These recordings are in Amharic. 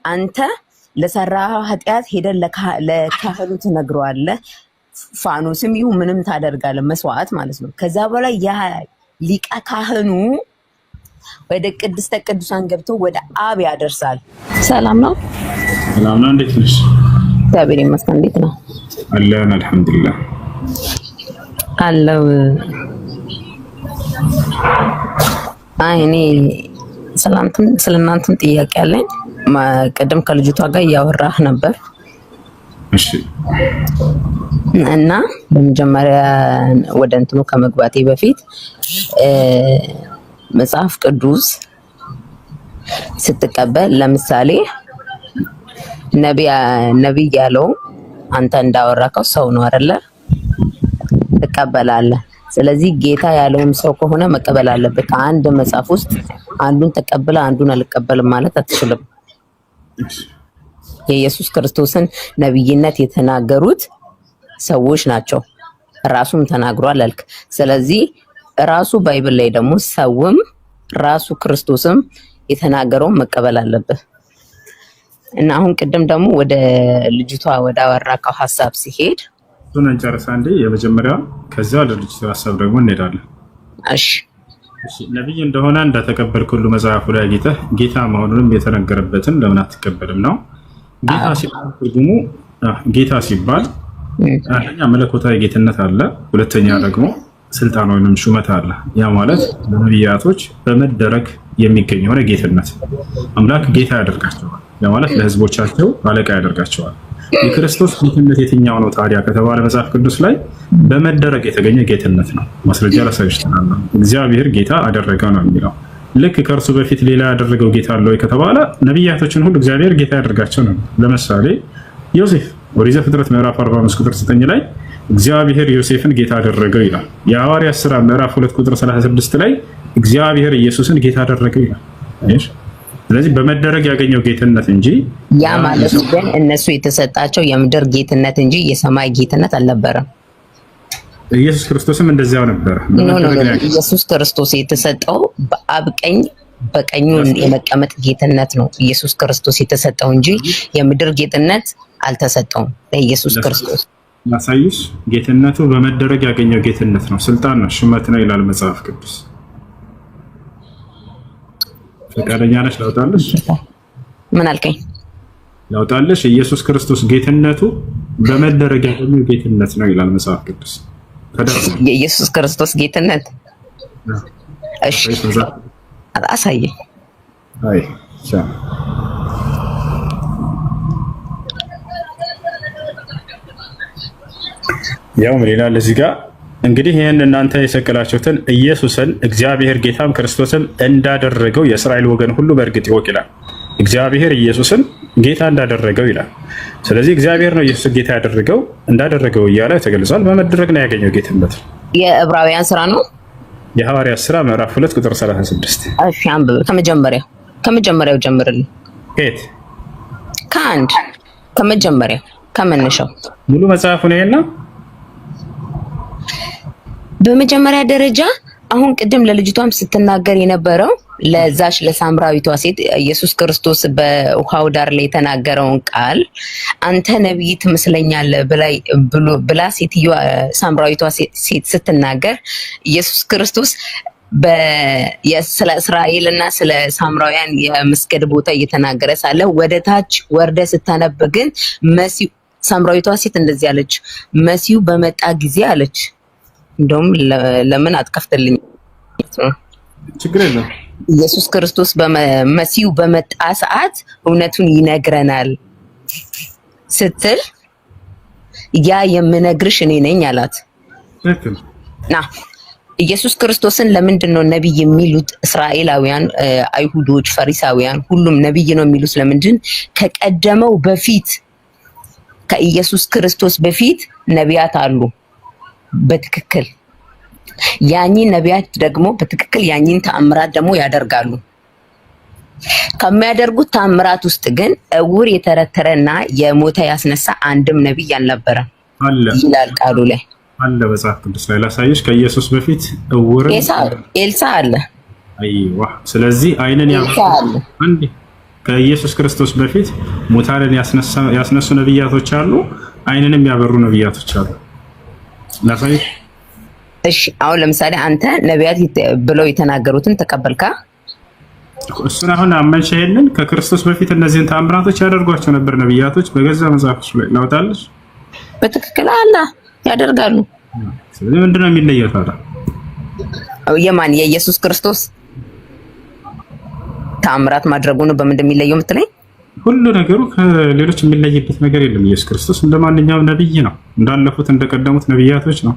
አንተ ለሰራህ ኃጢአት ሄደን ለካህኑ ትነግረዋለህ። ፋኖስም ይሁን ምንም ታደርጋለህ፣ መስዋዕት ማለት ነው። ከዛ በኋላ ያ ሊቀ ካህኑ ወደ ቅድስተ ቅዱሳን ገብቶ ወደ አብ ያደርሳል። ሰላም ነው። ሰላም ነው። እንዴት ነሽ? እግዚአብሔር ይመስገን። እንዴት ነው? አለን አልሐምዱሊላህ አለው። እኔ ስለእናንተም ጥያቄ አለኝ። ቅድም ከልጅቷ ጋር እያወራህ ነበር። እሺ። እና በመጀመሪያ ወደ እንትኑ ከመግባቴ በፊት መጽሐፍ ቅዱስ ስትቀበል ለምሳሌ ነብይ ያለው አንተ እንዳወራከው ሰው ነው አይደለ? ትቀበላለህ። ስለዚህ ጌታ ያለውም ሰው ከሆነ መቀበል አለብህ። ከአንድ መጽሐፍ ውስጥ አንዱን ተቀብለ አንዱን አልቀበልም ማለት አትችልም። የኢየሱስ ክርስቶስን ነብይነት የተናገሩት ሰዎች ናቸው። ራሱም ተናግሯል አልክ። ስለዚህ ራሱ ባይብል ላይ ደግሞ ሰውም ራሱ ክርስቶስም የተናገረውን መቀበል አለብህ። እና አሁን ቅድም ደግሞ ወደ ልጅቷ ወደ አወራከው ሐሳብ ሲሄድ ሆነን ጨርሳ እንዴ የመጀመሪያው ከዛ ወደ ልጅቷ ሐሳብ ደግሞ እንሄዳለን። እሺ ነብይ እንደሆነ እንደተቀበልክ ሁሉ መጽሐፉ ላይ ጌታ መሆኑንም የተነገረበትን ለምን አትቀበልም ነው? ጌታ ሲባል ትርጉሙ ጌታ ሲባል አንደኛ መለኮታዊ ጌትነት አለ፣ ሁለተኛ ደግሞ ስልጣን ወይንም ሹመት አለ። ያ ማለት በነቢያቶች በመደረግ የሚገኝ የሆነ ጌትነት አምላክ ጌታ ያደርጋቸዋል። ያ ማለት ለህዝቦቻቸው አለቃ ያደርጋቸዋል። የክርስቶስ ጌትነት የትኛው ነው ታዲያ ከተባለ መጽሐፍ ቅዱስ ላይ በመደረግ የተገኘ ጌትነት ነው። ማስረጃ ላሳይሽ እችላለሁ። እግዚአብሔር ጌታ አደረገው ነው የሚለው። ልክ ከእርሱ በፊት ሌላ ያደረገው ጌታ አለ ወይ ከተባለ ነቢያቶችን ሁሉ እግዚአብሔር ጌታ ያደርጋቸው ነው። ለምሳሌ ዮሴፍ ኦሪት ዘፍጥረት ምዕራፍ 45 ቁጥር 9 ላይ እግዚአብሔር ዮሴፍን ጌታ አደረገው ይላል። የሐዋርያት ሥራ ምዕራፍ 2 ቁጥር 36 ላይ እግዚአብሔር ኢየሱስን ጌታ አደረገው ይላል። ስለዚህ በመደረግ ያገኘው ጌትነት እንጂ ያ ማለት ግን እነሱ የተሰጣቸው የምድር ጌትነት እንጂ የሰማይ ጌትነት አልነበረም። ኢየሱስ ክርስቶስም እንደዚያው ነበር። ኢየሱስ ክርስቶስ የተሰጠው በአብ ቀኝ በቀኙ የመቀመጥ ጌትነት ነው ኢየሱስ ክርስቶስ የተሰጠው እንጂ የምድር ጌትነት አልተሰጠውም ለኢየሱስ ክርስቶስ። ማሳይሽ ጌትነቱ በመደረግ ያገኘው ጌትነት ነው፣ ስልጣን ነው፣ ሹመት ነው ይላል መጽሐፍ ቅዱስ። ፈቃደኛ ነሽ? ላውጣልሽ? ምን አልከኝ? ላውጣልሽ? ኢየሱስ ክርስቶስ ጌትነቱ በመደረግ ያገኘው ጌትነት ነው ይላል መጽሐፍ ቅዱስ። የኢየሱስ ክርስቶስ ጌትነት እሺ አሳየኝ። አይ ያው ምን ይላል እዚህ ጋር እንግዲህ ይህን እናንተ የሰቀላችሁትን ኢየሱስን እግዚአብሔር ጌታም ክርስቶስም እንዳደረገው የእስራኤል ወገን ሁሉ በእርግጥ ይወቅ ይላል። እግዚአብሔር ኢየሱስን ጌታ እንዳደረገው ይላል። ስለዚህ እግዚአብሔር ነው ኢየሱስን ጌታ ያደረገው እንዳደረገው እያለ ተገልጿል። በመደረግ ነው ያገኘው ጌትነት። የዕብራውያን ስራ ነው። የሐዋርያት ሥራ ምዕራፍ 2 ቁጥር 36። እሺ አንብብ። ከመጀመሪያው ጀምርልኝ። ከየት? ከመጀመሪያው ከመነሻው ሙሉ መጽሐፉን ይሄና በመጀመሪያ ደረጃ አሁን ቅድም ለልጅቷም ስትናገር የነበረው ለዛሽ ለሳምራዊቷ ሴት ኢየሱስ ክርስቶስ በውሃው ዳር ላይ የተናገረውን ቃል አንተ ነብይ ትመስለኛለህ ብላ ሴትዮዋ ሳምራዊቷ ሴት ስትናገር ኢየሱስ ክርስቶስ ስለ እስራኤልና ስለ ሳምራውያን የመስገድ ቦታ እየተናገረ ሳለ ወደ ታች ወርደ ስታነብ ግን መሲሁ ሳምራዊቷ ሴት እንደዚህ አለች፣ መሲሁ በመጣ ጊዜ አለች። እንደውም ለምን አትከፍትልኝ? ችግር የለም። ኢየሱስ ክርስቶስ መሲሁ በመጣ ሰዓት እውነቱን ይነግረናል ስትል ያ የምነግርሽ እኔ ነኝ አላት። ኢየሱስ ክርስቶስን ለምንድን ነው ነብይ የሚሉት? እስራኤላውያን፣ አይሁዶች፣ ፈሪሳውያን ሁሉም ነብይ ነው የሚሉት ለምንድን? ከቀደመው በፊት ከኢየሱስ ክርስቶስ በፊት ነቢያት አሉ። በትክክል ያኚህ ነቢያት ደግሞ በትክክል ያኚህን ተአምራት ደግሞ ያደርጋሉ። ከሚያደርጉት ተአምራት ውስጥ ግን እውር የተረተረና የሞተ ያስነሳ አንድም ነብይ አልነበረም ይላል ቃሉ ላይ አለ። መጽሐፍ ቅዱስ ላይ ላሳይሽ። ከኢየሱስ በፊት እውር ኤልሳ አለ። አይዋ። ስለዚህ አይንን ያለ ከኢየሱስ ክርስቶስ በፊት ሙታንን ያስነሱ ነብያቶች አሉ፣ ዓይንንም ያበሩ ነብያቶች አሉ። ለሳይ እሺ አሁን ለምሳሌ አንተ ነቢያት ብለው የተናገሩትን ተቀበልካ? እሱን አሁን አመንሽ? ይሄንን ከክርስቶስ በፊት እነዚህን ተአምራቶች ያደርጓቸው ነበር ነብያቶች በገዛ መጽሐፎች ላይ ላውጣለሽ። በትክክል አላ ያደርጋሉ። ስለዚህ ምንድነው የሚለየው ታዲያ? የማን የኢየሱስ ክርስቶስ ተአምራት ማድረጉ ነው በምንድን የሚለየው የምትለኝ? ሁሉ ነገሩ ከሌሎች የሚለይበት ነገር የለም። ኢየሱስ ክርስቶስ እንደማንኛውም ነብይ ነው፣ እንዳለፉት እንደቀደሙት ነብያቶች ነው።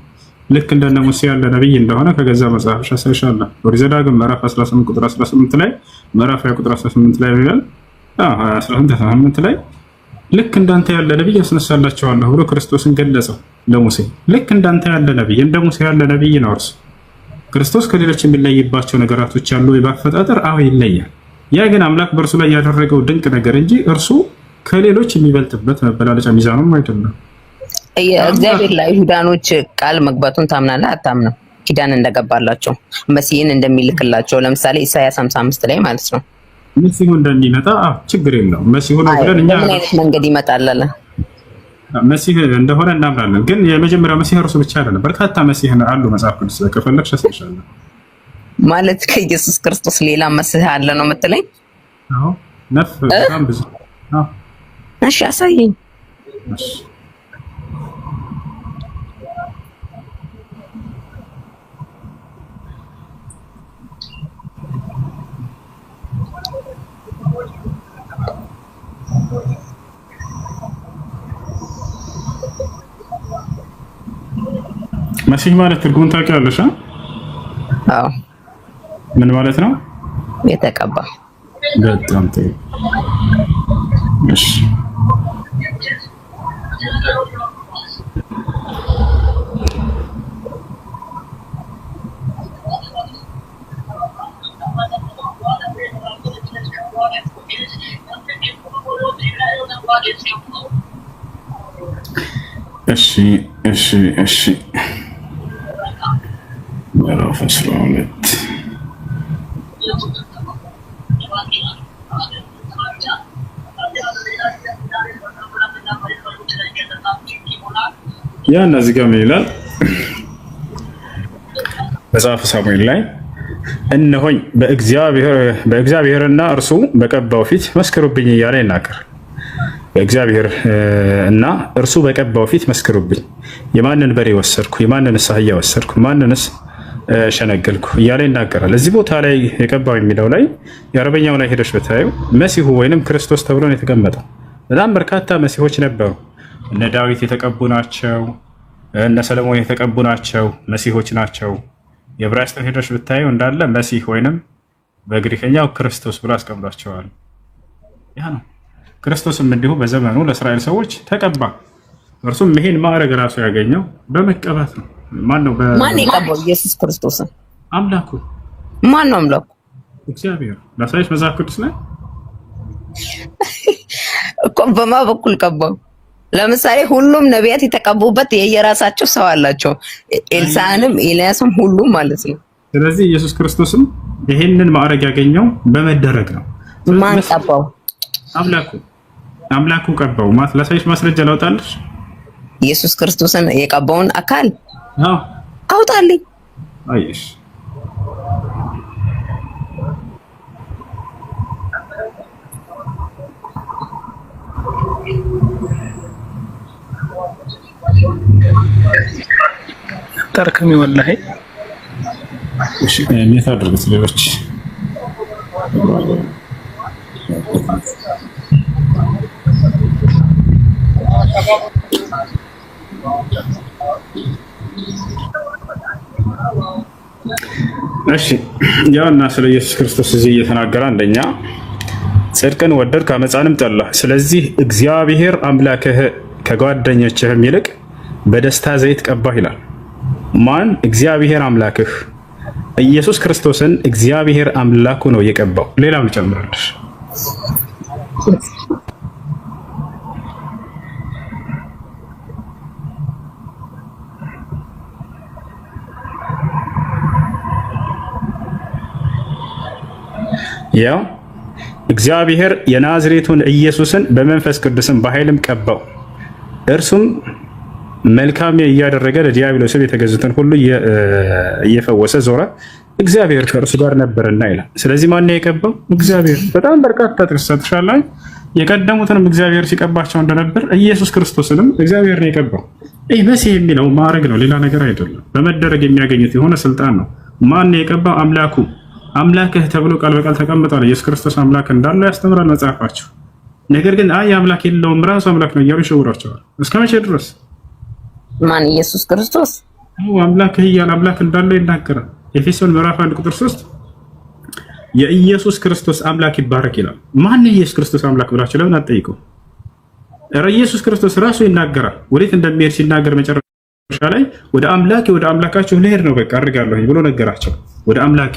ልክ እንደነ ሙሴ ያለ ነብይ እንደሆነ ከገዛ መጽሐፍሽ አሳይሻለሁ። ኦሪት ዘዳግም ምዕራፍ 18 ቁጥር 18 ላይ ምዕራፍ 20 ቁጥር 18 ላይ ይላል 18 ላይ ልክ እንዳንተ ያለ ነብይ ያስነሳላችኋለሁ ብሎ ክርስቶስን ገለጸው ለሙሴ። ልክ እንዳንተ ያለ ነብይ፣ እንደ ሙሴ ያለ ነብይ ነው እርሱ። ክርስቶስ ከሌሎች የሚለይባቸው ነገራቶች አሉ በአፈጣጠር አዎ ይለያል። ያ ግን አምላክ በእርሱ ላይ ያደረገው ድንቅ ነገር እንጂ እርሱ ከሌሎች የሚበልጥበት መበላለጫ ሚዛኑም አይደለም። እግዚአብሔር ለይሁዳኖች ቃል መግባቱን ታምናለህ አታምንም? ኪዳን እንደገባላቸው መሲህን እንደሚልክላቸው ለምሳሌ ኢሳያስ 55 ላይ ማለት ነው። መሲሁ እንደሚመጣ ችግር የለውም። መሲሁ ነው ብለን እኛ ምን አይነት መንገድ ይመጣል አለ መሲህ እንደሆነ እናምናለን። ግን የመጀመሪያው መሲህ እርሱ ብቻ አይደለም፣ በርካታ መሲህ አሉ መጽሐፍ ቅዱስ ላይ ከፈለግሽ አሳይሻለሁ። ማለት ከኢየሱስ ክርስቶስ ሌላ መሲህ አለ ነው የምትለኝ? አዎ ነፍ በጣም ብዙ። አዎ እሺ አሳየኝ። እሺ መሲህ ማለት ትርጉሙን ታውቂያለሽ? አዎ ምን ማለት ነው? የተቀባ። በጣም ጥሩ። እሺ እሺ ምዕራፍ 12 ያ እነዚህ ጋር ምን ይላል? መጽሐፈ ሳሙኤል ላይ እነሆኝ በእግዚአብሔርና እርሱ በቀባው ፊት መስክሩብኝ እያለ ይናገራል። በእግዚአብሔር እና እርሱ በቀባው ፊት መስክሩብኝ፣ የማንን በሬ ወሰድኩ፣ የማንንስ አህያ ወሰድኩ፣ ማንንስ ሸነገልኩ እያለ ይናገራል። እዚህ ቦታ ላይ የቀባው የሚለው ላይ የአረበኛው ላይ ሄደሽ ብታዩ መሲሁ ወይንም ክርስቶስ ተብሎ ነው የተቀመጠው። በጣም በርካታ መሲሆች ነበሩ። እነ ዳዊት የተቀቡ ናቸው፣ እነ ሰለሞን የተቀቡ ናቸው፣ መሲሆች ናቸው። የዕብራይስጥን ሄደሽ ብታዩ እንዳለ መሲህ ወይንም በግሪከኛው ክርስቶስ ብሎ አስቀምጧቸዋል። ያ ነው። ክርስቶስም እንዲሁ በዘመኑ ለእስራኤል ሰዎች ተቀባ። እርሱም ይሄን ማዕረግ ራሱ ያገኘው በመቀባት ነው። ማን የቀባው? ኢየሱስ ክርስቶስን አምላኩ። ማን ነው አምላኩ? እግዚአብሔር። ላሳይሽ መጽሐፍ ቅዱስ ላይ እኮ በማ በኩል ቀባው? ለምሳሌ ሁሉም ነቢያት የተቀቡበት የየራሳቸው ሰው አላቸው። ኤልሳዕንም ኤልያስም ሁሉም ማለት ነው። ስለዚህ ኢየሱስ ክርስቶስም ይሄንን ማዕረግ ያገኘው በመደረግ ነው። ማን ቀባው? አምላኩ ቀባው። ላሳይሽ ማስረጃ ላውጣልሽ። ኢየሱስ ክርስቶስን የቀባውን አካል አውጣልኝ። አይሽ ተርከም ወላሂ እሺ ሜታ አድርገት ሌሎች እሺ ያውና ስለ ኢየሱስ ክርስቶስ እዚህ እየተናገረ አንደኛ ጽድቅን ወደድክ አመፃንም ጠላህ፣ ስለዚህ እግዚአብሔር አምላክህ ከጓደኞችህም ይልቅ በደስታ ዘይት ቀባህ ይላል። ማን? እግዚአብሔር አምላክህ። ኢየሱስ ክርስቶስን እግዚአብሔር አምላኩ ነው የቀባው። ሌላም ጨምራለሽ። ያው እግዚአብሔር የናዝሬቱን ኢየሱስን በመንፈስ ቅዱስም በኃይልም ቀባው፣ እርሱም መልካም እያደረገ ለዲያብሎስም የተገዙትን ሁሉ እየፈወሰ ዞረ፣ እግዚአብሔር ከእርሱ ጋር ነበርና ይላል። ስለዚህ ማን ነው የቀባው? እግዚአብሔር። በጣም በርካታ ጥቅስ ሰጥሻለሁ። የቀደሙትንም እግዚአብሔር ሲቀባቸው እንደነበር ኢየሱስ ክርስቶስንም እግዚአብሔር ነው የቀባው። ይህ መሲህ የሚለው ማዕረግ ነው፣ ሌላ ነገር አይደለም። በመደረግ የሚያገኙት የሆነ ስልጣን ነው። ማን ነው የቀባው? አምላኩ። አምላክህ ተብሎ ቃል በቃል ተቀምጧል። ኢየሱስ ክርስቶስ አምላክ እንዳለው ያስተምራል መጽሐፋቸው። ነገር ግን አይ አምላክ የለውም ራሱ አምላክ ነው እያሉ ይሸውራቸዋል። እስከ መቼ ድረስ? ማን? ኢየሱስ ክርስቶስ አምላክ እያለ አምላክ እንዳለው ይናገራል። ኤፌሶን ምዕራፍ 1 ቁጥር 3 የኢየሱስ ክርስቶስ አምላክ ይባረክ ይላል። ማን ኢየሱስ ክርስቶስ አምላክ ብላችሁ ለምን አትጠይቁ? ኧረ ኢየሱስ ክርስቶስ ራሱ ይናገራል። ወዴት እንደሚሄድ ሲናገር መጨረሻ ላይ ወደ አምላካችሁ ልሄድ ነው በቃ አድርጋለሁ ብሎ ነገራቸው። ወደ አምላክ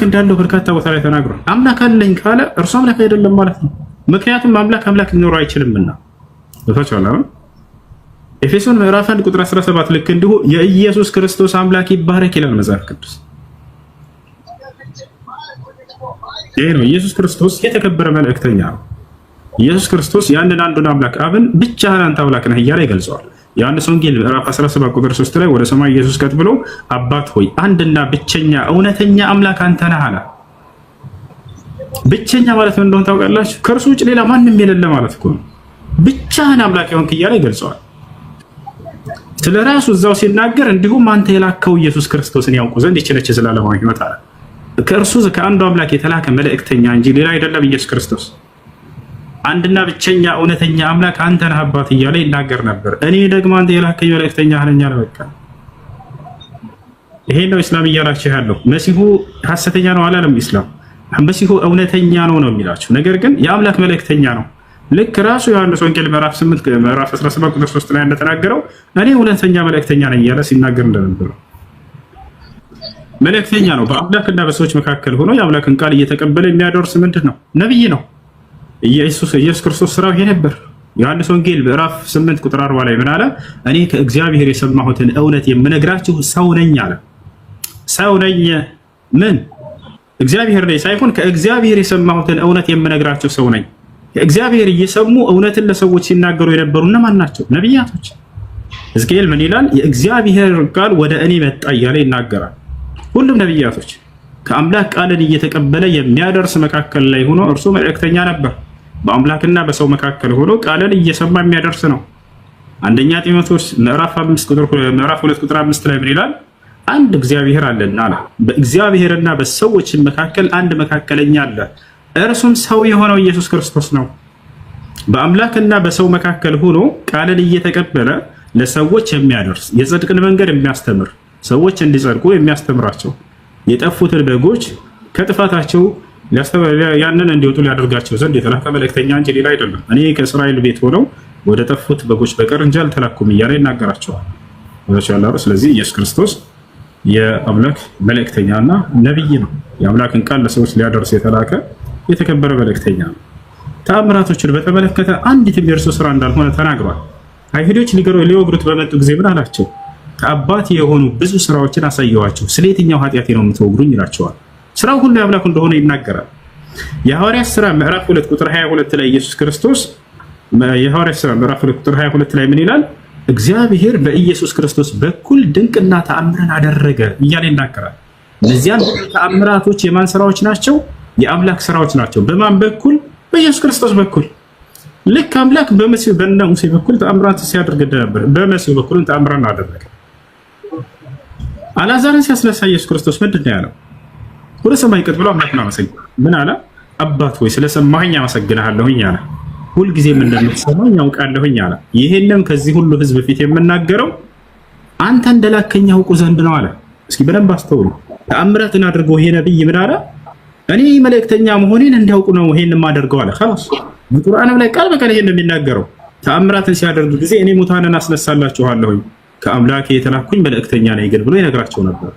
እንዳለው በርካታ ቦታ ላይ ተናግሯል። አምላክ አለኝ ካለ እርሱ አምላክ አይደለም ማለት ነው። ምክንያቱም አምላክ ሊኖረው አይችልምና። ተፈቻለሁ። ኤፌሶን ምዕራፍ 1 ቁጥር 17 ልክ እንዲሁ የኢየሱስ ክርስቶስ አምላክ ይባረክ ይላል መጽሐፍ ቅዱስ። ይሄ ነው ኢየሱስ ክርስቶስ የተከበረ መልእክተኛ ነው። ኢየሱስ ክርስቶስ ያንን አንዱን አምላክ አብን ብቻህን አንተ አምላክ ነህ እያለ ይገልጸዋል። ዮሐንስ ወንጌል ምዕራፍ 17 ቁጥር 3 ላይ ወደ ሰማይ ኢየሱስ ቀጥ ብሎ አባት ሆይ አንድና ብቸኛ እውነተኛ አምላክ አንተ ነህ አለ። ብቸኛ ማለት ምን እንደሆነ ታውቃላችሁ? ከእርሱ ውጭ ሌላ ማንም የሌለ ማለት እኮ ነው። ብቻህን አምላክ የሆንክ እያለ ይገልጸዋል። ስለራሱ እዛው ሲናገር እንዲሁም አንተ የላከው ኢየሱስ ክርስቶስን ያውቁ ዘንድ ይችነች ዘላለማዊ ሕይወት አለ። ከእርሱ ከአንዱ አምላክ የተላከ መልእክተኛ እንጂ ሌላ አይደለም ኢየሱስ ክርስቶስ። አንድና ብቸኛ እውነተኛ አምላክ አንተ ነህ አባት እያለ ይናገር ነበር። እኔ ደግሞ አንተ የላከኝ መልእክተኛ ነኝ አለ። በቃ ይሄ ነው እስላም እያላችሁ ያለው። መሲሁ ሐሰተኛ ነው አላለም ኢስላም። መሲሁ እውነተኛ ነው ነው የሚላችሁ። ነገር ግን የአምላክ መልእክተኛ ነው። ልክ ራሱ ዮሐንስ ወንጌል ምዕራፍ 8 ምዕራፍ 17 ቁጥር 3 ላይ እንደተናገረው እኔ እውነተኛ መልእክተኛ ነኝ እያለ ሲናገር እንደነበረው መልእክተኛ ነው። በአምላክና በሰዎች መካከል ሆኖ የአምላክን ቃል እየተቀበለ የሚያደርስ ምንድን ነው? ነብይ ነው። ኢየሱስ ክርስቶስ ስራው ይሄ ነበር። ዮሐንስ ወንጌል ምዕራፍ 8 ቁጥር 40 ላይ ምን አለ? እኔ ከእግዚአብሔር የሰማሁትን እውነት የምነግራችሁ ሰው ነኝ አለ። ሰው ነኝ ምን? እግዚአብሔር ላይ ሳይሆን ከእግዚአብሔር የሰማሁትን እውነት የምነግራችሁ ሰው ነኝ። ከእግዚአብሔር እየሰሙ እውነትን ለሰዎች ሲናገሩ የነበሩ እነማን ናቸው? ነቢያቶች። ሕዝቅኤል ምን ይላል? የእግዚአብሔር ቃል ወደ እኔ መጣ እያለ ይናገራል። ሁሉም ነቢያቶች ከአምላክ ቃልን እየተቀበለ የሚያደርስ መካከል ላይ ሆኖ እርሱ መልእክተኛ ነበር። በአምላክና በሰው መካከል ሆኖ ቃልን እየሰማ የሚያደርስ ነው። አንደኛ ጢሞቴዎስ ምዕራፍ 2 ቁጥር 5 ላይ ምን ይላል? አንድ እግዚአብሔር አለና አለ። በእግዚአብሔርና በሰዎች መካከል አንድ መካከለኛ አለ፣ እርሱም ሰው የሆነው ኢየሱስ ክርስቶስ ነው። በአምላክና በሰው መካከል ሆኖ ቃልን እየተቀበለ ለሰዎች የሚያደርስ የጽድቅን መንገድ የሚያስተምር ሰዎች እንዲጸድቁ የሚያስተምራቸው የጠፉትን በጎች ከጥፋታቸው ያንን እንዲወጡ ሊያደርጋቸው ዘንድ የተላከ መልእክተኛ እንጂ ሌላ አይደለም። እኔ ከእስራኤል ቤት ሆነው ወደ ጠፉት በጎች በቀር እንጂ አልተላኩም እያለ ይናገራቸዋል። ስለዚህ ኢየሱስ ክርስቶስ የአምላክ መልእክተኛና ነቢይ ነው። የአምላክን ቃል ለሰዎች ሊያደርስ የተላከ የተከበረ መልእክተኛ ነው። ተአምራቶችን በተመለከተ አንዲትም የእርሱ ስራ እንዳልሆነ ተናግሯል። አይሁዶች ሊወግሩት በመጡ ጊዜ ምን አላቸው? ከአባቴ የሆኑ ብዙ ስራዎችን አሳየኋቸው፣ ስለ የትኛው ኃጢአቴ ነው የምትወግሩኝ ይላቸዋል። ስራው ሁሉ የአምላኩ እንደሆነ ይናገራል። የሐዋርያት ሥራ ምዕራፍ 2 ቁጥር 22 ላይ ኢየሱስ ክርስቶስ የሐዋርያት ሥራ ምዕራፍ 2 ቁጥር 22 ላይ ምን ይላል? እግዚአብሔር በኢየሱስ ክርስቶስ በኩል ድንቅና ተአምርን አደረገ እያለ ይናገራል። እነዚያን ተአምራቶች የማን ስራዎች ናቸው? የአምላክ ስራዎች ናቸው። በማን በኩል? በኢየሱስ ክርስቶስ በኩል። ልክ አምላክ በመሲሁ በእነ ሙሴ በኩል ተአምራት ሲያደርግ ነበር፣ በመሲሁ በኩልም ተአምራን አደረገ። አልዓዛርን ሲያስነሳ ኢየሱስ ክርስቶስ ምንድን ነው ያለው? ወደ ሰማይ ቀጥ ብሎ አምላክን አመሰገነ። ምን አለ? አባት ሆይ ስለሰማኸኝ አመሰግንሃለሁኝ አለ። ሁልጊዜም እንደምትሰማኝ ያውቃለሁኝ አለ። ይሄንም ከዚህ ሁሉ ህዝብ ፊት የምናገረው አንተ እንደላከኝ ያውቁ ዘንድ ነው አለ። እስኪ በደንብ አስተውሉ። ተአምራትን አድርጎ ይሄ ነብይ ምን አለ? እኔ መልእክተኛ መሆኔን እንዲያውቁ ነው ይሄን የማደርገው አለ። خلاص በቁርአንም ላይ ቃል በቃል ይሄን እንደሚናገረው ተአምራትን ሲያደርግ ጊዜ እኔ ሙታንን አስነሳላችኋለሁኝ ከአምላኬ የተላኩኝ መልእክተኛ ነኝ ግን ብሎ ይነግራቸው ነበር።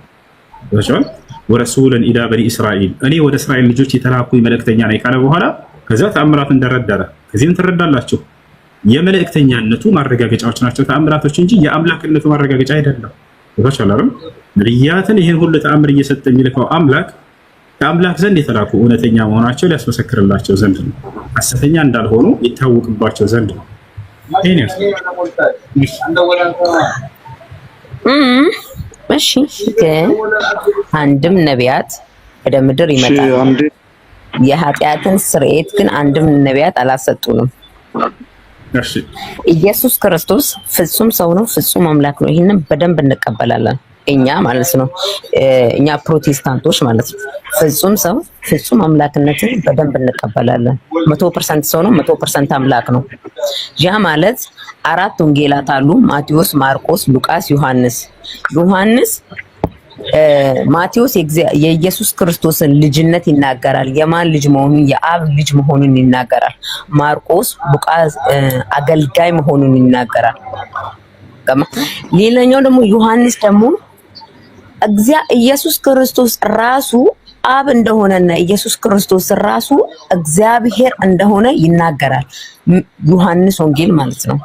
ወሰን ወረሱለን ኢላ በኒ እስራኤል እኔ ወደ እስራኤል ልጆች የተላኩኝ መልእክተኛ ነኝ ካለ በኋላ ከዛ ተአምራትን እንደረዳለ ከዚህም ትረዳላችሁ የመልእክተኛነቱ ማረጋገጫዎች ናቸው ተአምራቶች እንጂ የአምላክነቱ ማረጋገጫ አይደለም። ወሰን ነብያትን ይሄን ሁሉ ተአምር እየሰጠ የሚልከው አምላክ ከአምላክ ዘንድ የተላኩ እውነተኛ መሆናቸው ሊያስመሰክርላቸው ዘንድ ነው። ሐሰተኛ እንዳልሆኑ ይታወቅባቸው ዘንድ ነው። እሺ ግን አንድም ነቢያት ወደ ምድር ይመጣል። የኃጢአትን ስርየት ግን አንድም ነቢያት አላሰጡንም። ኢየሱስ ክርስቶስ ፍጹም ሰው ነው፣ ፍጹም አምላክ ነው። ይህንን በደንብ እንቀበላለን እኛ ማለት ነው። እኛ ፕሮቴስታንቶች ማለት ነው። ፍጹም ሰው ፍጹም አምላክነትን በደንብ እንቀበላለን። 100% ሰው ነው፣ 100% አምላክ ነው። ያ ማለት አራት ወንጌላት አሉ፣ ማቴዎስ፣ ማርቆስ፣ ሉቃስ፣ ዮሐንስ። ማቴዎስ የኢየሱስ ክርስቶስን ልጅነት ይናገራል። የማን ልጅ መሆኑን? የአብ ልጅ መሆኑን ይናገራል። ማርቆስ፣ ሉቃስ አገልጋይ መሆኑን ይናገራል። ሌላኛው ደግሞ ዮሐንስ ደግሞ ኢየሱስ ክርስቶስ ራሱ አብ እንደሆነና ኢየሱስ ክርስቶስ ራሱ እግዚአብሔር እንደሆነ ይናገራል። ዮሐንስ ወንጌል ማለት ነው።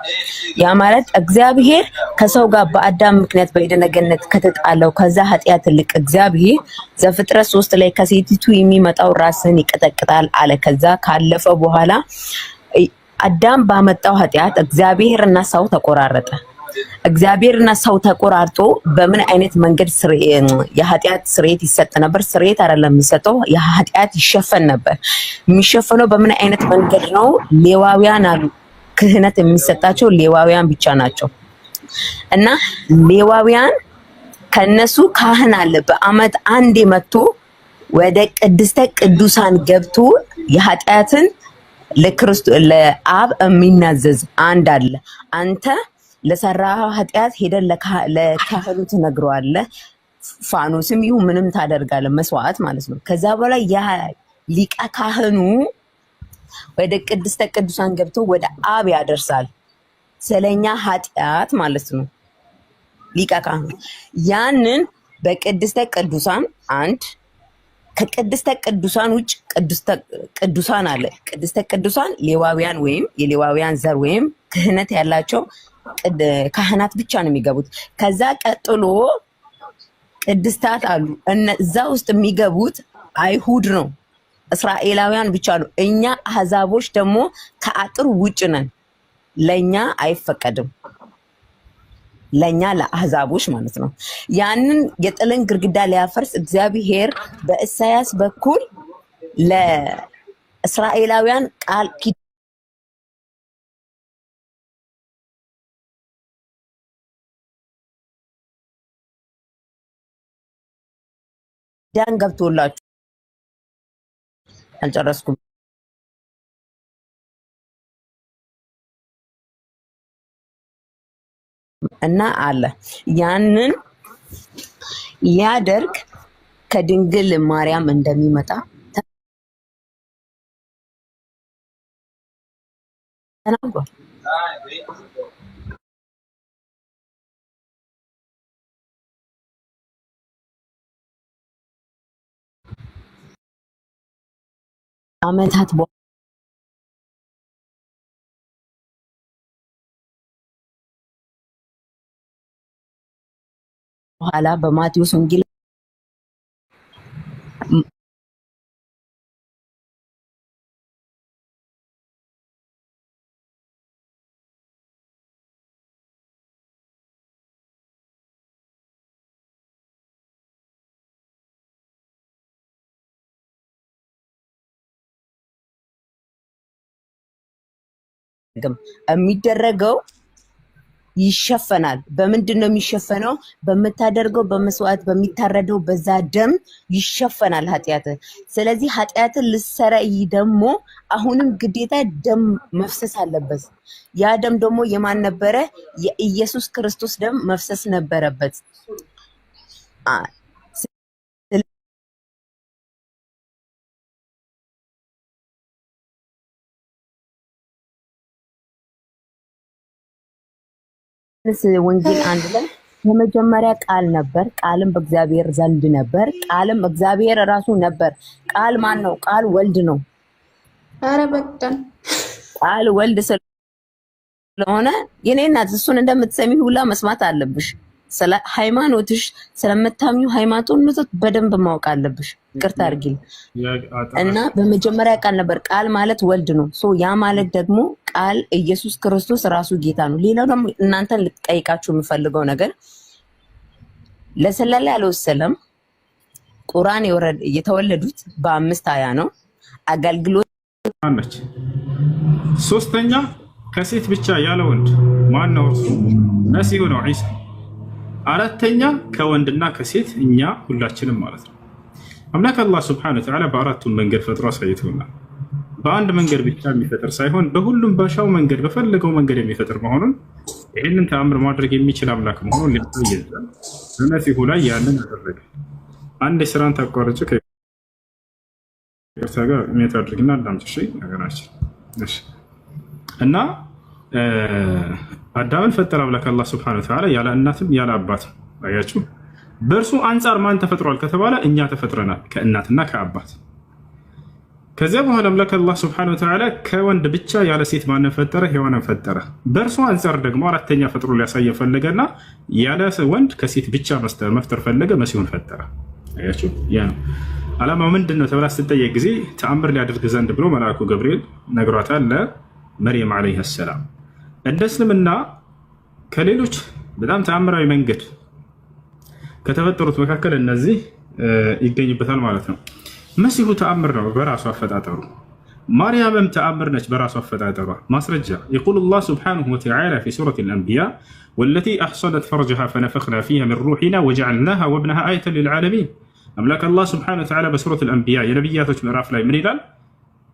ያ ማለት እግዚአብሔር ከሰው ጋር በአዳም ምክንያት በዔድነ ገነት ከተጣለው ከዛ ኃጢአት ልቅ እግዚአብሔር ዘፍጥረት 3 ላይ ከሴቲቱ የሚመጣው ራስን ይቀጠቅጣል አለ። ከዛ ካለፈ በኋላ አዳም ባመጣው ኃጢአት እግዚአብሔርና ሰው ተቆራረጠ። እግዚአብሔርና ሰው ተቆራርጦ በምን አይነት መንገድ የኃጢአት ስርየት ይሰጥ ነበር? ስርየት አይደለም የሚሰጠው፣ የኃጢአት ይሸፈን ነበር። የሚሸፈነው በምን አይነት መንገድ ነው? ሌዋውያን አሉ። ክህነት የሚሰጣቸው ሌዋውያን ብቻ ናቸው። እና ሌዋውያን ከነሱ ካህን አለ። በአመት አንዴ መጥቶ ወደ ቅድስተ ቅዱሳን ገብቶ የኃጢአትን ለአብ የሚናዘዝ አንድ አለ። አንተ ለሰራህ ኃጢአት ሄደን ለካህኑ ትነግረዋለህ። ፋኖስም ይሁን ምንም ታደርጋለህ፣ መስዋዕት ማለት ነው። ከዛ በኋላ ያ ሊቀ ካህኑ ወደ ቅድስተ ቅዱሳን ገብቶ ወደ አብ ያደርሳል፣ ስለኛ ኃጢአት ማለት ነው። ሊቀ ካህኑ ያንን በቅድስተ ቅዱሳን አንድ ከቅድስተ ቅዱሳን ውጭ ቅዱሳን አለ። ቅድስተ ቅዱሳን ሌዋውያን ወይም የሌዋውያን ዘር ወይም ክህነት ያላቸው ካህናት ብቻ ነው የሚገቡት። ከዛ ቀጥሎ ቅድስታት አሉ። እዛ ውስጥ የሚገቡት አይሁድ ነው፣ እስራኤላውያን ብቻ ነው። እኛ አህዛቦች ደግሞ ከአጥር ውጭ ነን፣ ለኛ አይፈቀድም። ለኛ ለአህዛቦች ማለት ነው። ያንን የጥልን ግርግዳ ሊያፈርስ እግዚአብሔር በኢሳያስ በኩል ለእስራኤላውያን ቃል ኪዳን ገብቶላችሁ አልጨረስኩም እና አለ ያንን ሊያደርግ ከድንግል ማርያም እንደሚመጣ ተናግሯል። አመታት በኋላ በማቴዎስ ወንጌል የሚደረገው ይሸፈናል። በምንድን ነው የሚሸፈነው? በምታደርገው በመስዋዕት በሚታረደው በዛ ደም ይሸፈናል ኃጢአት። ስለዚህ ኃጢአትን ልሰረይ ደግሞ አሁንም ግዴታ ደም መፍሰስ አለበት። ያ ደም ደግሞ የማን ነበረ? የኢየሱስ ክርስቶስ ደም መፍሰስ ነበረበት። ወንጌል አንድ ላይ የመጀመሪያ ቃል ነበር፣ ቃልም በእግዚአብሔር ዘንድ ነበር፣ ቃልም እግዚአብሔር ራሱ ነበር። ቃል ማን ነው? ቃል ወልድ ነው። አረ በቃ ቃል ወልድ ስለሆነ የኔ እናት እሱን እንደምትሰሚ ሁላ መስማት አለብሽ። ስለ ሃይማኖትሽ ስለምታምኚው ሃይማኖት በደንብ ማወቅ አለብሽ። ይቅርታ አድርጊልኝ እና በመጀመሪያ ቃል ነበር። ቃል ማለት ወልድ ነው። ያ ማለት ደግሞ ቃል ኢየሱስ ክርስቶስ ራሱ ጌታ ነው። ሌላው ደግሞ እናንተን ልጠይቃችሁ የምፈልገው ነገር ለሰለላሁ ዐለይሂ ወሰለም ቁርአን የተወለዱት በ5 አያ ነው። አገልግሎት አለች። ሶስተኛ ከሴት ብቻ ያለ ወንድ ማን ነው? መሲሁ ነው ዒሳ። አራተኛ ከወንድና ከሴት እኛ ሁላችንም ማለት ነው። አምላክ አላህ ሱብሓነሁ ወተዓላ በአራቱም መንገድ ፈጥሮ አሳይቶናል። በአንድ መንገድ ብቻ የሚፈጥር ሳይሆን በሁሉም ባሻው መንገድ በፈለገው መንገድ የሚፈጥር መሆኑን ይህንን ተአምር ማድረግ የሚችል አምላክ መሆኑን ሊያሳየን በመሲሁ ላይ ያንን አደረገ። አንድ የስራን ታቋርጭ ከርታ ጋር ሜት አድርግና አዳምጪ ነገራችን እና አዳምን ፈጠረ አምላክ አላህ ሱብሓነሁ ወተዓላ ያለ እናትም ያለ አባትም። አያችሁ፣ በእርሱ አንጻር ማን ተፈጥሯል ከተባለ እኛ ተፈጥረናል ከእናትና ከአባት። ከዚያ በኋላ አምላክ አላህ ሱብሓነሁ ወተዓላ ከወንድ ብቻ ያለ ሴት ማንን ፈጠረ? ሔዋንን ፈጠረ። በእርሱ አንጻር ደግሞ አራተኛ ፈጥሮ ሊያሳየን ፈለገና ያለ ወንድ ከሴት ብቻ መፍጠር ፈለገ፣ መሲሁን ፈጠረ። አያችሁ፣ ያ ነው ዓላማው። ምንድን ነው ተብላ ስትጠየቅ ጊዜ ተአምር ሊያደርግ ዘንድ ብሎ መልአኩ ገብርኤል ነግሯታል ለመርየም ዓለይሃ ሰላም። እንደ እስልምና ከሌሎች በጣም ተአምራዊ መንገድ ከተፈጠሩት መካከል እነዚህ ይገኙበታል ማለት ነው። መሲሁ ተአምር ነው በራሱ አፈጣጠሩ። ማርያምም ተአምር ነች በራሱ አፈጣጠሯ። ማስረጃ የቁል ላህ ሱብሓነሁ ወተዓላ ፊ ሱረት አልአንቢያ ወለቲ አሕሰነት ፈርጀሃ ፈነፈኽና ፊሃ ሚን ሩሒና ወጀዐልናሃ ወብነሃ አየተን ሊልዓለሚን። አምላክ አላህ ሱብሓነሁ ወተዓላ በሱረት አልአንቢያ የነቢያቶች ምዕራፍ ላይ ምን ይላል?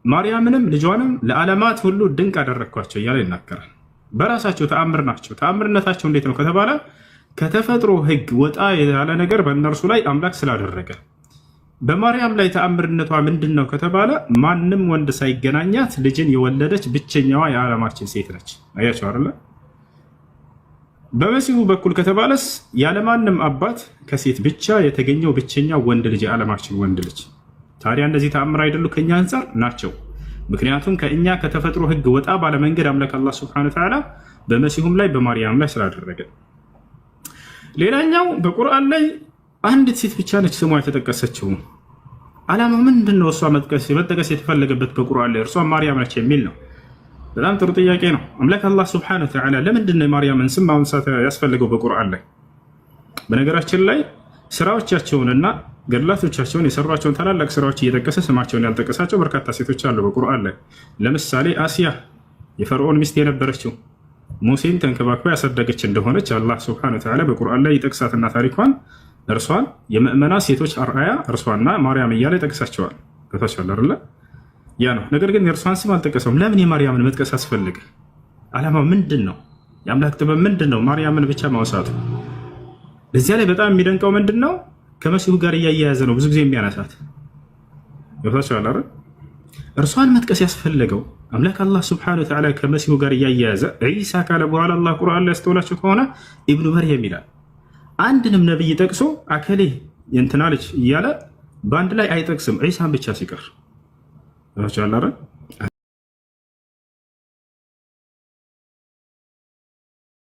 ማርያምንም ልጇንም ለዓለማት ሁሉ ድንቅ አደረግኳቸው እያለ ይናገራል። በራሳቸው ተአምር ናቸው። ተአምርነታቸው እንዴት ነው ከተባለ ከተፈጥሮ ሕግ ወጣ ያለ ነገር በእነርሱ ላይ አምላክ ስላደረገ። በማርያም ላይ ተአምርነቷ ምንድን ነው ከተባለ ማንም ወንድ ሳይገናኛት ልጅን የወለደች ብቸኛዋ የዓለማችን ሴት ነች። አያቸው አይደለ? በመሲሁ በኩል ከተባለስ ያለማንም አባት ከሴት ብቻ የተገኘው ብቸኛው ወንድ ልጅ የዓለማችን ወንድ ልጅ። ታዲያ እነዚህ ተአምር አይደሉ? ከኛ አንጻር ናቸው። ምክንያቱም ከእኛ ከተፈጥሮ ሕግ ወጣ ባለመንገድ አምላክ አላህ ሱብሓነሁ ወተዓላ በመሲሁም ላይ በማርያም ላይ ስላደረገ። ሌላኛው በቁርአን ላይ አንዲት ሴት ብቻ ነች ስሟ የተጠቀሰችው። ዓላማው ምንድን ነው? እሷ መጠቀስ የተፈለገበት በቁርአን ላይ እርሷ ማርያም ነች የሚል ነው። በጣም ጥሩ ጥያቄ ነው። አምላክ አላህ ሱብሓነሁ ወተዓላ ለምንድን ነው የማርያምን ስም ማንሳት ያስፈልገው በቁርአን ላይ? በነገራችን ላይ ስራዎቻቸውንና ገድላቶቻቸውን የሰሯቸውን ታላላቅ ስራዎች እየጠቀሰ ስማቸውን ያልጠቀሳቸው በርካታ ሴቶች አሉ በቁርአን ላይ። ለምሳሌ አሲያ የፈርዖን ሚስት የነበረችው ሙሴን ተንከባክባ ያሳደገች እንደሆነች አላህ ሱብሓነሁ ወተዓላ በቁርአን ላይ ይጠቅሳትና ታሪኳን እርሷን የምእመና ሴቶች አርአያ እርሷና ማርያም እያለ ይጠቅሳቸዋል። ከታቻለ አይደለ? ያ ነው። ነገር ግን የእርሷን ስም አልጠቀሰውም። ለምን የማርያምን መጥቀስ አስፈልገ? ዓላማው ምንድን ነው? የአምላክ ጥበብ ምንድን ነው? ማርያምን ብቻ ማውሳቱ። እዚያ ላይ በጣም የሚደንቀው ምንድን ነው? ከመሲሁ ጋር እያያያዘ ነው ብዙ ጊዜ የሚያነሳት። ከታቻለ አይደል? እርሷን መጥቀስ ያስፈለገው አምላክ አላህ ሱብሓነሁ ወተዓላ ከመሲሁ ጋር እያያያዘ ዒሳ ካለ በኋላ አላህ ቁርአን ላይ ያስተውላችሁ ከሆነ ኢብኑ መርየም ይላል። አንድንም ነብይ ጠቅሶ አከሌ የእንትና ልጅ እያለ በአንድ ላይ አይጠቅስም ዒሳን ብቻ ሲቀር።